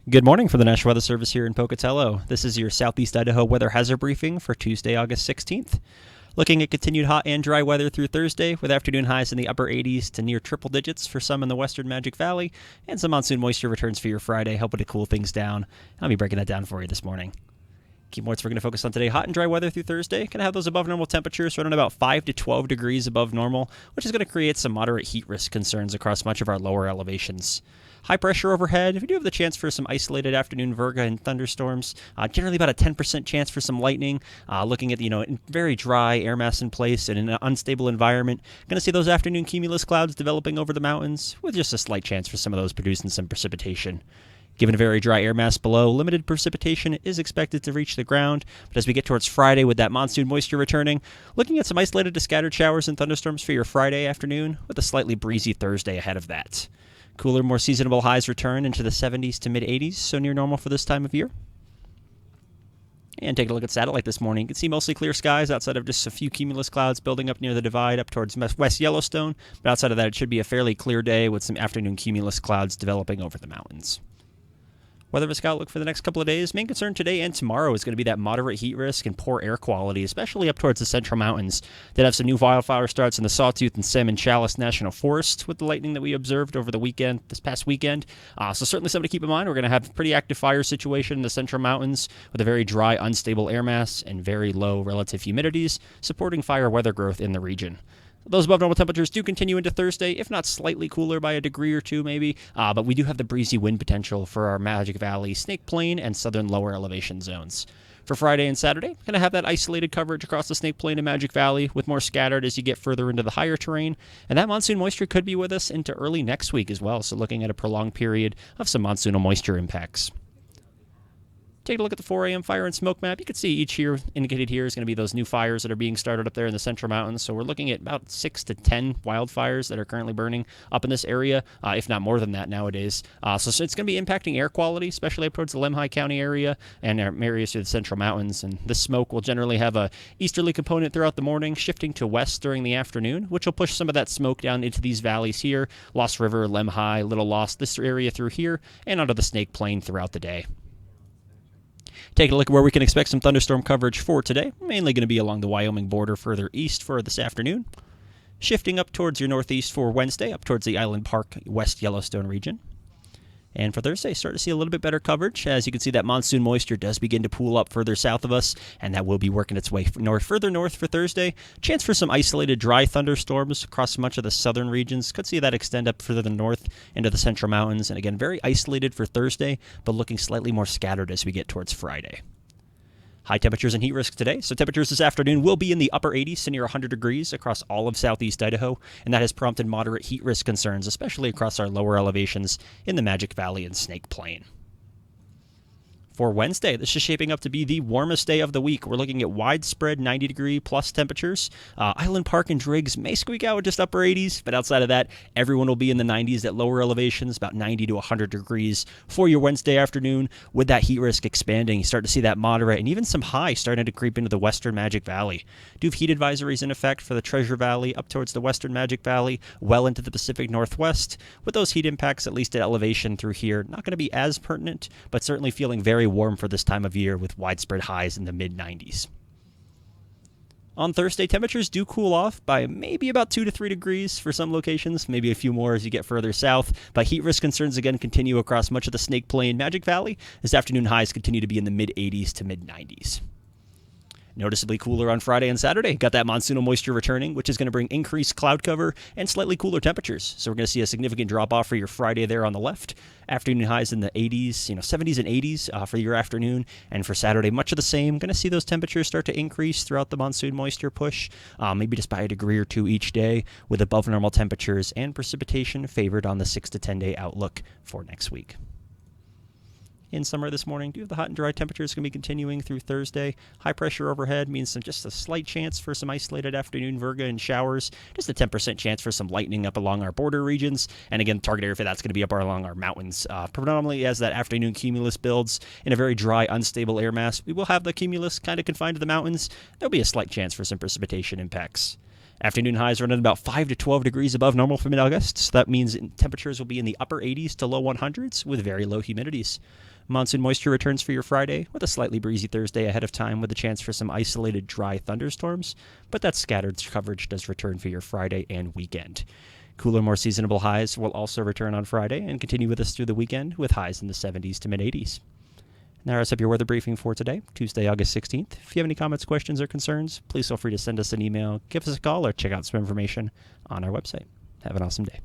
Good morning from the National Weather Service here in Pocatello. This is your Southeast Idaho weather hazard briefing for Tuesday, August 16th. Looking at continued hot and dry weather through Thursday, with afternoon highs in the upper 80s to near triple digits for some in the western Magic Valley, and some monsoon moisture returns for your Friday, helping to cool things down. I'll be breaking that down for you this morning. Key points we're going to focus on today: hot and dry weather through Thursday. Going to have those above normal temperatures running about 5 to 12 degrees above normal, which is going to create some moderate heat risk concerns across much of our lower elevations. High pressure overhead. We do have the chance for some isolated afternoon virga and thunderstorms. Generally about a 10% chance for some lightning. Looking at, very dry air mass in place and in an unstable environment. Going to see those afternoon cumulus clouds developing over the mountains with just a slight chance for some of those producing some precipitation. Given a very dry air mass below, limited precipitation is expected to reach the ground. But as we get towards Friday with that monsoon moisture returning, looking at some isolated to scattered showers and thunderstorms for your Friday afternoon with a slightly breezy Thursday ahead of that. Cooler, more seasonable highs return into the 70s to mid-80s, so near normal for this time of year. And taking a look at satellite this morning, you can see mostly clear skies outside of just a few cumulus clouds building up near the divide up towards West Yellowstone. But outside of that, it should be a fairly clear day with some afternoon cumulus clouds developing over the mountains. Weather risk outlook for the next couple of days. Main concern today and tomorrow is going to be that moderate heat risk and poor air quality, especially up towards the central mountains. That have some new wildfire starts in the Sawtooth and Salmon Chalice National Forest with the lightning that we observed over the weekend, this past weekend. So certainly something to keep in mind. We're going to have a pretty active fire situation in the central mountains with a very dry, unstable air mass and very low relative humidities, supporting fire weather growth in the region. Those above normal temperatures do continue into Thursday, if not slightly cooler by a degree or two maybe, but we do have the breezy wind potential for our Magic Valley, Snake Plain, and southern lower elevation zones. For Friday and Saturday, going to have that isolated coverage across the Snake Plain and Magic Valley, with more scattered as you get further into the higher terrain, and that monsoon moisture could be with us into early next week as well, so looking at a prolonged period of some monsoonal moisture impacts. Take a look at the 4 a.m. fire and smoke map. You can see each here indicated here is going to be those new fires that are being started up there in the central mountains. So we're looking at about 6 to 10 wildfires that are currently burning up in this area, if not more than that nowadays. So it's going to be impacting air quality, especially up towards the Lemhi County area and areas through the central mountains. And this smoke will generally have a easterly component throughout the morning, shifting to west during the afternoon, which will push some of that smoke down into these valleys here: Lost River, Lemhi, Little Lost, this area through here, and onto the Snake Plain throughout the day. Taking a look at where we can expect some thunderstorm coverage for today. Mainly going to be along the Wyoming border further east for this afternoon. Shifting up towards your northeast for Wednesday, up towards the Island Park, West Yellowstone region. And for Thursday, start to see a little bit better coverage. As you can see, that monsoon moisture does begin to pool up further south of us, and that will be working its way further north for Thursday. Chance for some isolated dry thunderstorms across much of the southern regions. Could see that extend up further north into the central mountains. And again, very isolated for Thursday, but looking slightly more scattered as we get towards Friday. High temperatures and heat risk today. So temperatures this afternoon will be in the upper 80s to near 100 degrees across all of southeast Idaho, and that has prompted moderate heat risk concerns, especially across our lower elevations in the Magic Valley and Snake Plain. For Wednesday, this is shaping up to be the warmest day of the week. We're looking at widespread 90-degree plus temperatures. Island Park and Driggs may squeak out with just upper 80s, but outside of that, everyone will be in the 90s at lower elevations, about 90 to 100 degrees for your Wednesday afternoon. With that heat risk expanding, you start to see that moderate and even some high starting to creep into the western Magic Valley. Do have heat advisories in effect for the Treasure Valley up towards the western Magic Valley, well into the Pacific Northwest. With those heat impacts, at least at elevation through here, not going to be as pertinent, but certainly feeling very warm for this time of year with widespread highs in the mid-90s. On Thursday, temperatures do cool off by maybe about 2 to 3 degrees for some locations, maybe a few more as you get further south, but heat risk concerns again continue across much of the Snake Plain, Magic Valley, as afternoon highs continue to be in the mid-80s to mid-90s. Noticeably cooler on Friday and Saturday. Got that monsoonal moisture returning, which is going to bring increased cloud cover and slightly cooler temperatures. So we're going to see a significant drop-off for your Friday there on the left. Afternoon highs in the 80s, 70s and 80s for your afternoon. And for Saturday, much of the same. Going to see those temperatures start to increase throughout the monsoon moisture push, maybe just by a degree or two each day, with above normal temperatures and precipitation favored on the 6 to 10 day outlook for next week. In summer this morning, do have the hot and dry temperatures going to be continuing through Thursday. High pressure overhead means just a slight chance for some isolated afternoon virga and showers. Just a 10% chance for some lightning up along our border regions. And again, target area for that's going to be up along our mountains. Predominantly as that afternoon cumulus builds in a very dry, unstable air mass, we will have the cumulus kind of confined to the mountains. There'll be a slight chance for some precipitation impacts. Afternoon highs run at about 5 to 12 degrees above normal for mid-August. So that means temperatures will be in the upper 80s to low 100s with very low humidities. Monsoon moisture returns for your Friday, with a slightly breezy Thursday ahead of time with a chance for some isolated dry thunderstorms, but that scattered coverage does return for your Friday and weekend. Cooler, more seasonable highs will also return on Friday and continue with us through the weekend with highs in the 70s to mid-80s. Now, wraps up your weather briefing for today, Tuesday, August 16th. If you have any comments, questions, or concerns, please feel free to send us an email, give us a call, or check out some information on our website. Have an awesome day.